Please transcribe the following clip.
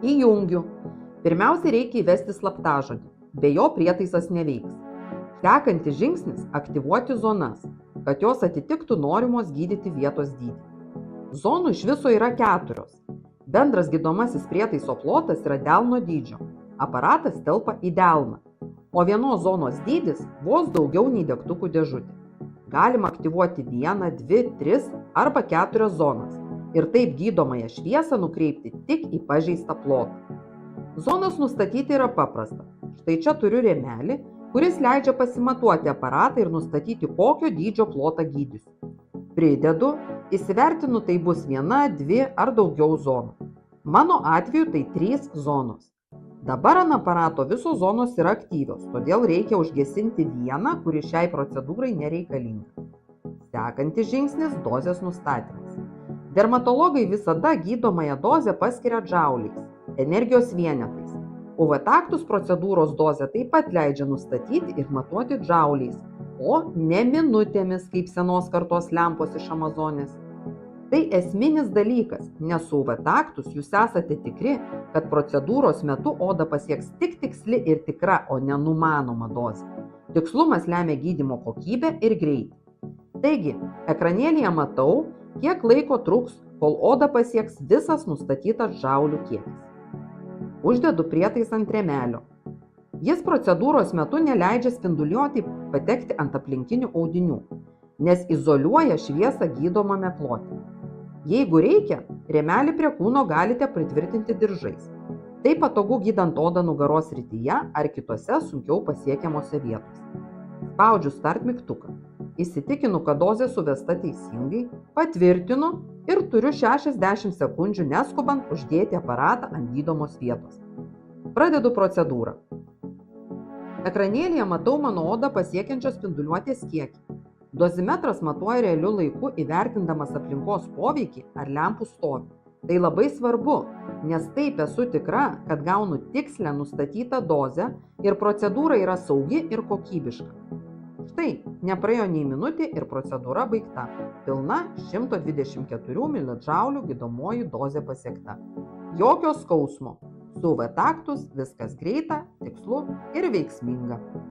Įjungiu. Pirmiausia, reikia įvesti slaptažodį. Be jo prietaisas neveiks. Sekantis žingsnis – aktyvuoti zonas, kad jos atitiktų norimos gydyti vietos dydį. Zonų iš viso yra 4. Bendras gydomasis prietaiso plotas yra delno dydžio. Aparatas telpa į delną, o vienos zonos dydis vos daugiau nei degtukų dėžutė. Galima aktyvuoti 1, 2, 3 arba 4 zonas ir taip gydomąją šviesą nukreipti tik į pažeistą plotą. Zonas nustatyti yra paprasta. Štai čia turiu rėmelį, kuris leidžia pasimatuoti aparatą ir nustatyti, kokio dydžio plotą gydysiu. Pridedu, įsivertinu, tai bus 1, 2 ar daugiau zonų. Mano atveju tai 3 zonos. Dabar ant aparato visos zonos yra aktyvios, todėl reikia užgesinti vieną, kuri šiai procedūrai nereikalinga. Sekantis žingsnis – dozės nustatymas. Dermatologai visada gydomąją dozę paskiria džauliais, energijos vienetais. UV taktus procedūros dozę taip pat leidžia nustatyti ir matuoti džauliais, o ne minutėmis kaip senos kartos lempos iš Amazonės. Tai esminis dalykas, nes su UV taktus jūs esate tikri, kad procedūros metu oda pasieks tik tiksli ir tikra, o ne numanoma dozė. Tikslumas lemia gydymo kokybę ir greitį. Taigi, ekranėlyje matau, kiek laiko truks, kol oda pasieks visas nustatytas džaulių kiekis. Uždedu prietaisą ant rėmelio. Jis procedūros metu neleidžia spinduliuotei patekti ant aplinkinių audinių, nes izoliuoja šviesą gydomame plote. Jeigu reikia, rėmelį prie kūno galite pritvirtinti diržais. Tai patogu gydant odą nugaros srityje ar kitose sunkiau pasiekiamose vietose. Spaudžiu start mygtuką. Įsitikinu, kad dozė suvesta teisingai, patvirtinu ir turiu 60 sekundžių neskubant uždėti aparatą ant gydomos vietos. Pradedu procedūrą. Ekranėlyje matau mano odą pasiekiančios spinduliuotės kiekį. Dozimetras matuoja realiu laiku įvertindamas aplinkos poveikį ar lempų stovį. Tai labai svarbu, nes taip esu tikra, kad gaunu tikslę nustatytą dozę ir procedūra yra saugi ir kokybiška. Štai, nepraėjo nei minutė ir procedūra baigta. Pilna 124 mili gydomoji dozė pasiekta. Jokio skausmo. Su UV taktus viskas greita, tikslu ir veiksminga.